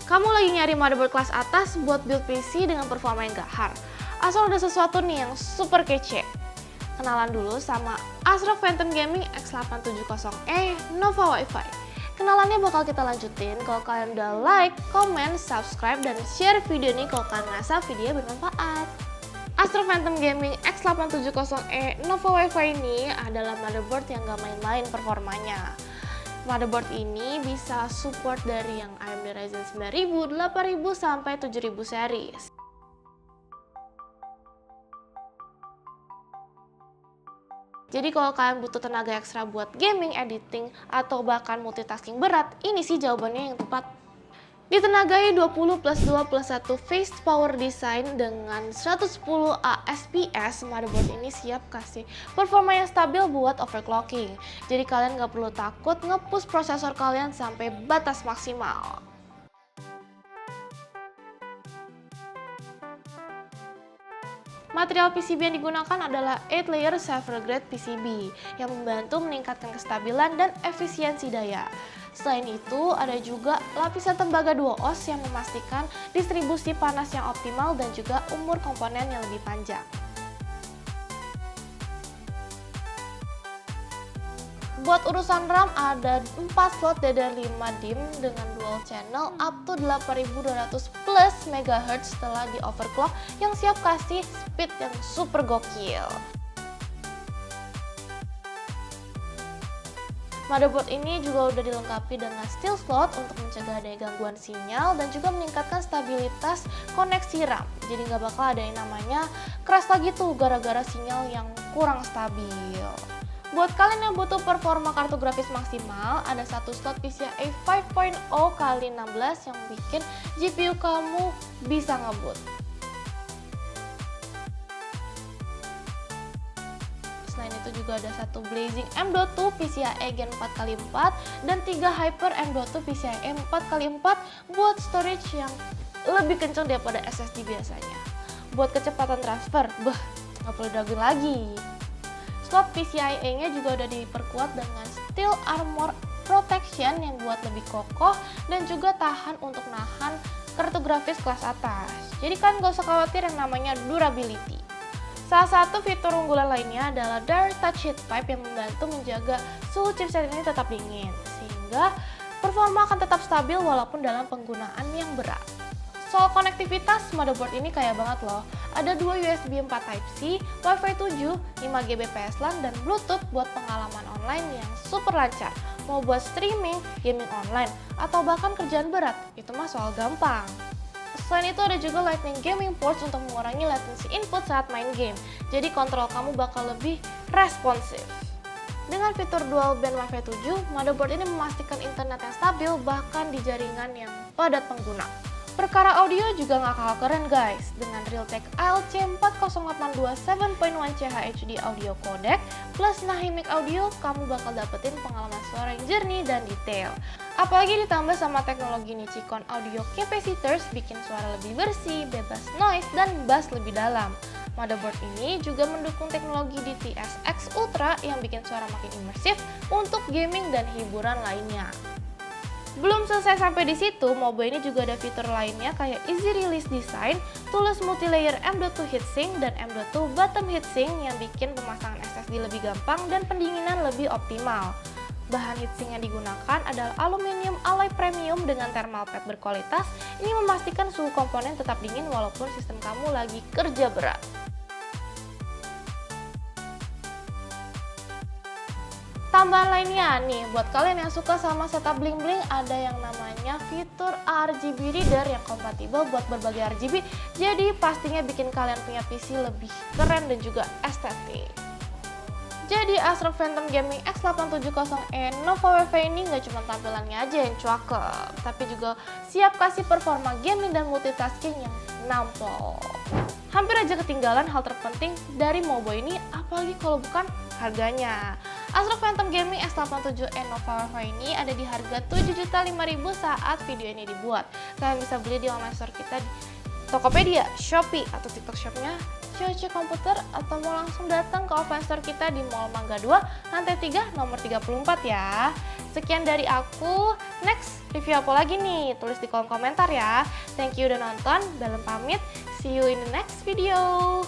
Kamu lagi nyari motherboard kelas atas buat build PC dengan performa yang gahar. Asal ada sesuatu nih yang super kece. Kenalan dulu sama ASRock Phantom Gaming X870E Nova Wi-Fi. Kenalannya bakal kita lanjutin kalau kalian udah like, comment, subscribe, dan share video ini kalau kalian ngerasa video bermanfaat. ASRock Phantom Gaming X870E Nova Wi-Fi ini adalah motherboard yang gak main-main performanya. Motherboard ini bisa support dari yang AMD Ryzen 9000, 8000, sampai 7000 series. Jadi kalau kalian butuh tenaga ekstra buat gaming, editing, atau bahkan multitasking berat, ini sih jawabannya yang tepat. Ditenagai 20+2+1 phased power design dengan 110 ASPS, motherboard ini siap kasih performa yang stabil buat overclocking. Jadi kalian nggak perlu takut nge-push prosesor kalian sampai batas maksimal. Material PCB yang digunakan adalah 8 layer server grade PCB yang membantu meningkatkan kestabilan dan efisiensi daya. Selain itu, ada juga lapisan tembaga 2-os yang memastikan distribusi panas yang optimal dan juga umur komponen yang lebih panjang. Buat urusan RAM ada 4 slot DDR5 DIMM dengan dual channel up to 8200 plus MHz setelah di overclock yang siap kasih speed yang super gokil. Motherboard ini juga udah dilengkapi dengan steel slot untuk mencegah adanya gangguan sinyal dan juga meningkatkan stabilitas koneksi RAM. Jadi nggak bakal ada yang namanya crash lagi tuh gara-gara sinyal yang kurang stabil. Buat kalian yang butuh performa kartu grafis maksimal, ada satu slot PCIe 5.0x16 yang bikin GPU kamu bisa ngebut. Selain itu juga ada satu Blazing M.2 PCIe Gen 4x4 dan 3 Hyper M.2 PCIe 4x4 buat storage yang lebih kencang daripada SSD biasanya. Buat kecepatan transfer, nggak perlu diraguin lagi. Slot PCIe-nya juga udah diperkuat dengan steel armor protection yang buat lebih kokoh dan juga tahan untuk nahan kartu grafis kelas atas. Jadi kan gak usah khawatir yang namanya durability. Salah satu fitur unggulan lainnya adalah Direct Touch Heat Pipe yang membantu menjaga suhu chipset ini tetap dingin, sehingga performa akan tetap stabil walaupun dalam penggunaan yang berat. Soal konektivitas, motherboard ini kaya banget loh. Ada 2 USB 4 Type-C, Wi-Fi 7, 5GB PSLAN, dan Bluetooth buat pengalaman online yang super lancar. Mau buat streaming, gaming online, atau bahkan kerjaan berat, itu mah soal gampang. Selain itu ada juga Lightning Gaming Ports untuk mengurangi latency input saat main game. Jadi kontrol kamu bakal lebih responsif. Dengan fitur dual band Wi-Fi 7, motherboard ini memastikan internet yang stabil bahkan di jaringan yang padat pengguna. Perkara audio juga nggak kalah keren guys. Dengan Realtek ALC 4082 7.1 CH HD audio codec plus Nahimic audio, kamu bakal dapetin pengalaman suara yang jernih dan detail. Apalagi ditambah sama teknologi Nichicon Audio Capacitors bikin suara lebih bersih, bebas noise, dan bass lebih dalam. Motherboard ini juga mendukung teknologi DTS-X Ultra yang bikin suara makin imersif untuk gaming dan hiburan lainnya. Belum selesai sampai di situ, Mobo ini juga ada fitur lainnya kayak Easy Release Design, Tools Multilayer M.2 Heatsink, dan M.2 Bottom Heatsink yang bikin pemasangan SSD lebih gampang dan pendinginan lebih optimal. Bahan heatsink yang digunakan adalah aluminium alloy premium dengan thermal pad berkualitas. Ini memastikan suhu komponen tetap dingin walaupun sistem kamu lagi kerja berat. Tambahan lainnya nih, buat kalian yang suka sama setup bling-bling, ada yang namanya fitur RGB reader yang kompatibel buat berbagai RGB. Jadi pastinya bikin kalian punya PC lebih keren dan juga estetik. Jadi Acer Phantom Gaming X870e Nova WV ini nggak cuma tampilannya aja yang cakep, tapi juga siap kasih performa gaming dan multitasking yang nampol. Hampir aja ketinggalan hal terpenting dari Mobo ini, apalagi kalau bukan harganya. Acer Phantom Gaming X87e Nova WV ini ada di harga Rp7.500.000 saat video ini dibuat. Kalian bisa beli di online store kita di Tokopedia, Shopee, atau TikTok Shop-nya COC Komputer, atau mau langsung datang ke offline store kita di Mall Mangga 2, lantai 3, nomor 34 ya. Sekian dari aku, next review apa lagi nih? Tulis di kolom komentar ya. Thank you udah nonton, Belen pamit, see you in the next video.